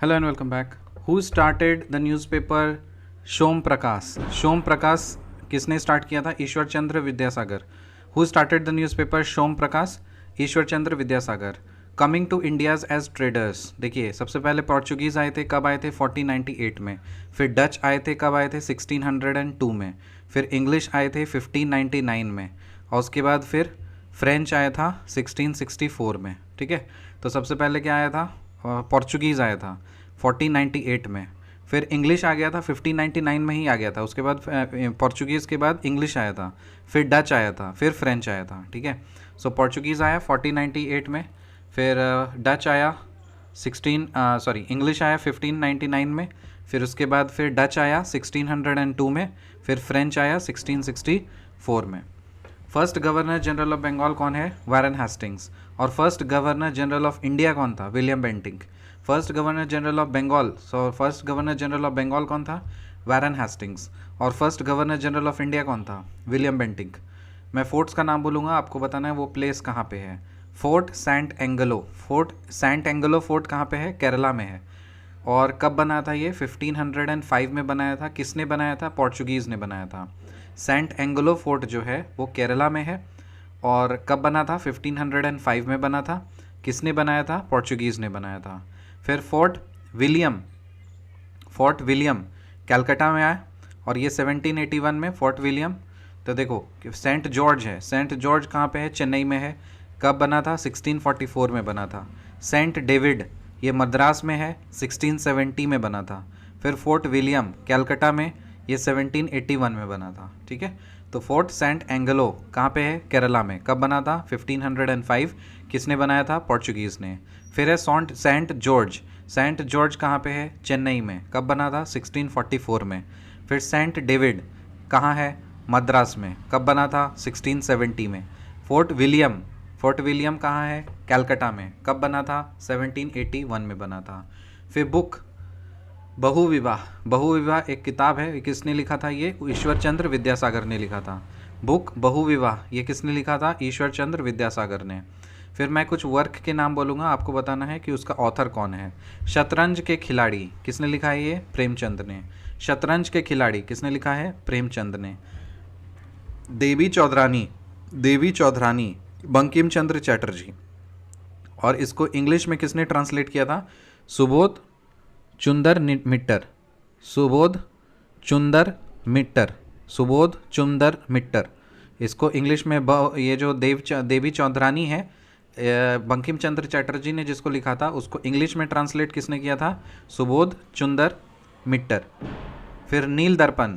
Hello and welcome back. Who started the newspaper Som Prakash? Som Prakash किसने start किया था? Ishwar Chandra Vidyasagar. Who started the newspaper Som Prakash? Ishwar Chandra Vidyasagar. Coming to India's as traders, देखिए सबसे पहले पोर्चुगीज़ आए थे, कब आए थे? 1498 में। फिर डच आए थे, कब आए थे? 1602 में। फिर इंग्लिश आए थे 1599 में, और उसके बाद फिर फ्रेंच आया था 1664 में। ठीक है, तो सबसे पहले क्या आया था? पोर्चुगीज़ आया था 1498 में। फिर इंग्लिश आ गया था 1599 में ही आ गया था। उसके बाद पोर्चुगीज़ के बाद इंग्लिश आया था, फिर डच आया था, फिर फ्रेंच आया था। ठीक है, सो पोर्चुगीज़ आया 1498 में, फिर डच आया इंग्लिश आया 1599 में, फिर उसके बाद फिर डच आया 1602 में, फिर फ्रेंच आया 1664 में। First governor general of Bengal कौन है? Warren Hastings. और first governor general of India कौन था? William Bentinck. First governor general of Bengal, first governor general of Bengal कौन था? Warren Hastings. और first governor general of India कौन था? William Bentinck. मैं फोर्ट्स का नाम बोलूँगा, आपको बताना है वो प्लेस कहाँ पे है। Fort saint Angelo. Fort saint Angelo fort कहाँ पे है? केरला में है। और कब बना था ये? 1505 में बनाया था। किसने बनाया था? पोर्चुगीज़ ने बनाया था। सेंट एंगलो फोर्ट जो है वो केरला में है। और कब बना था? 1505 में बना था। किसने बनाया था? पोर्चुगीज़ ने बनाया था। फिर फोर्ट विलियम कलकत्ता में आया, और ये 1781 में फोर्ट विलियम। तो देखो सेंट जॉर्ज है, सेंट जॉर्ज कहाँ पे है? चेन्नई में है। कब बना था? 1644 में बना था। सेंट डेविड ये मद्रास में है, 1670 में बना था। फिर फोर्ट विलियम कलकत्ता में, ये 1781 में बना था। ठीक है, तो फोर्ट सेंट एंगलो कहाँ पे है? केरला में। कब बना था? 1505। किसने बनाया था? पोर्चुगीज़ ने। फिर है सेंट जॉर्ज। सेंट जॉर्ज कहाँ पे है? चेन्नई में। कब बना था? 1644 में। फिर सेंट डेविड कहाँ है? मद्रास में। कब बना था? 1670 में। फोर्ट विलियम कहाँ है? कलकत्ता में। कब बना था? 1781 में बना था। फिर बुक बहुविवाह एक किताब है, किसने लिखा था? ये ईश्वर चंद्र विद्यासागर ने लिखा था। बुक बहुविवाह ये किसने लिखा था? ईश्वर चंद्र विद्यासागर ने। फिर मैं कुछ वर्क के नाम बोलूँगा, आपको बताना है कि उसका ऑथर कौन है। शतरंज के खिलाड़ी किसने लिखा है? ये प्रेमचंद ने। शतरंज के खिलाड़ी किसने लिखा है? प्रेमचंद ने। देवी चौधरानी बंकिम चंद्र चटर्जी। और इसको इंग्लिश में किसने ट्रांसलेट किया था? सुबोध चुंदर मिट्टर। इसको इंग्लिश में ये जो देवी चौधरानी है, बंकिम चंद्र चटर्जी ने जिसको लिखा था, उसको इंग्लिश में ट्रांसलेट किसने किया था? सुबोध चुंदर मिट्टर। फिर नील दर्पण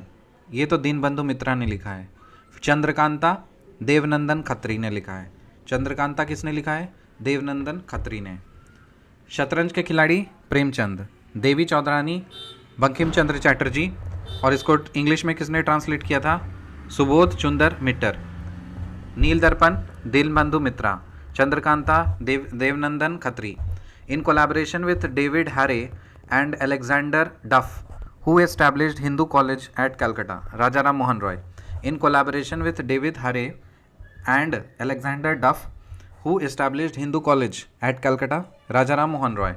ये तो दीनबंधु मित्रा ने लिखा है। चंद्रकांता देवनंदन खत्री ने लिखा है। चंद्रकांता किसने लिखा है? देवनंदन खत्री ने। शतरंज के खिलाड़ी प्रेमचंद, देवी चौधरानी बंकिम चंद्र चटर्जी, और इसको इंग्लिश में किसने ट्रांसलेट किया था? Subodh चुंदर Mitter. Nil Darpan Dinabandhu Mitra, Chandrakanta Devnandan Khatri. In collaboration with David Hare and Alexander Duff who established Hindu college at Calcutta, Raja Ram Mohan Roy. In collaboration with David Hare and Alexander Duff, who established Hindu College at Calcutta, Rajaram Mohan Roy.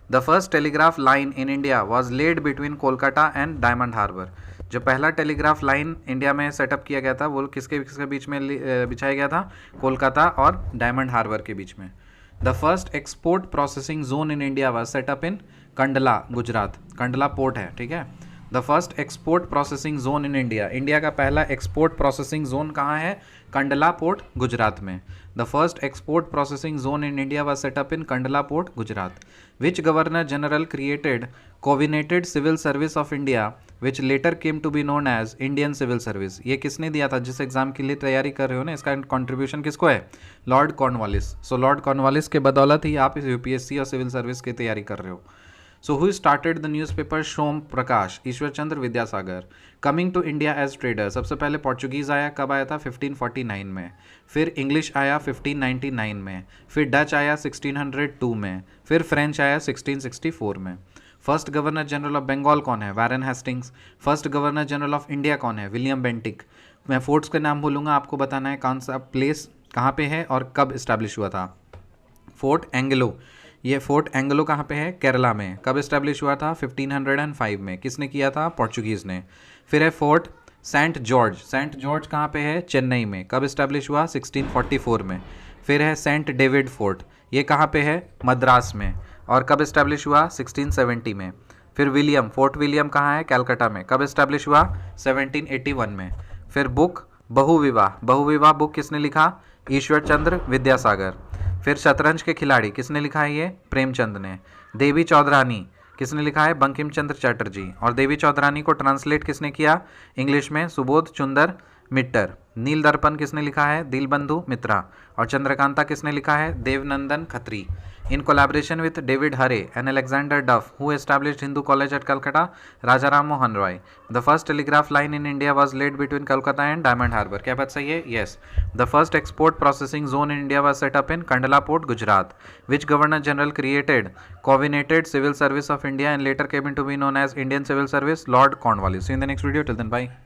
The first telegraph line in India was laid between Kolkata and Diamond Harbour. जो पहला telegraph line India में setup किया गया था वो किसके बीच में बिछाया गया था? कोलकाता और डायमंड हार्बर के बीच में। The first export processing zone in India was set up in Kandla, Gujarat. Kandla port है, ठीक है। The first export processing zone in India, India का पहला एक्सपोर्ट प्रोसेसिंग जोन कहाँ है? कंडला पोर्ट, गुजरात में। The first export processing zone in India was set up in Kandla port, Gujarat. Which governor general created covenanted civil service of India which later came to be known as Indian civil service? ये किसने दिया था? जिस exam के लिए तैयारी कर रहे हो ना, इसका कंट्रीब्यूशन किसको है? Lord Cornwallis. So lord Cornwallis के बदौलत ही आप इस यूपीएससी और सिविल सर्विस की तैयारी कर रहे हो। So who started the newspaper Shom Prakash? Ishwar Chandra Vidyasagar. Coming to India as trader, सबसे पहले पोर्चुगीज़ आया, कब आया था? 1549 में। फिर इंग्लिश आया 1599 में। फिर डच आया 1602 में। फिर फ्रेंच आया 1664 में। First governor general of Bengal कौन है? Warren Hastings. First governor general of India कौन है? William Bentinck. मैं फोर्ट्स के नाम बोलूँगा, आपको बताना है कौन सा प्लेस कहाँ पे है और कब इस्टेब्लिश हुआ था। फोर्ट एंगलो ये फोर्ट एंग्लो कहाँ पे है? केरला में। कब इस्टेब्लिश हुआ था? 1505 में। किसने किया था? पोर्चुगीज़ ने। फिर है fort Saint George. Saint George कहाँ पे है? चेन्नई में। कब इस्टेब्लिश हुआ? 1644 में। फिर है सेंट डेविड फोर्ट, ये कहाँ पे है? मद्रास में। और कब इस्टेब्लिश हुआ? 1670 में। फिर विलियम, फोर्ट विलियम कहाँ है? कैलकाटा में। कब इस्टेब्लिश हुआ? 1781 में। फिर बुक बहुविवाह, बहुविवाह बुक किसने लिखा? ईश्वर चंद्र विद्यासागर। फिर शतरंज के खिलाड़ी किसने लिखा है? ये प्रेमचंद ने। देवी चौधरानी किसने लिखा है? बंकिम चंद्र चटर्जी। और देवी चौधरानी को ट्रांसलेट किसने किया इंग्लिश में? सुबोध चुंदर मिट्टर। नील दर्पण किसने लिखा है? दीनबंधु मित्रा। और चंद्रकांता किसने लिखा है? Devnandan Khatri. In collaboration with David Hare and Alexander Duff, who established Hindu college at Calcutta, Raja Ram Mohan Roy. The first telegraph line in India was laid between Calcutta and Diamond Harbour. क्या बात सही है? Yes. The first export processing zone in India was set up in Kandla port, Gujarat. Which governor general created coordinated civil service of India and later came into be known as Indian Civil Service? Lord Cornwallis. See you in the next video. Till then, bye.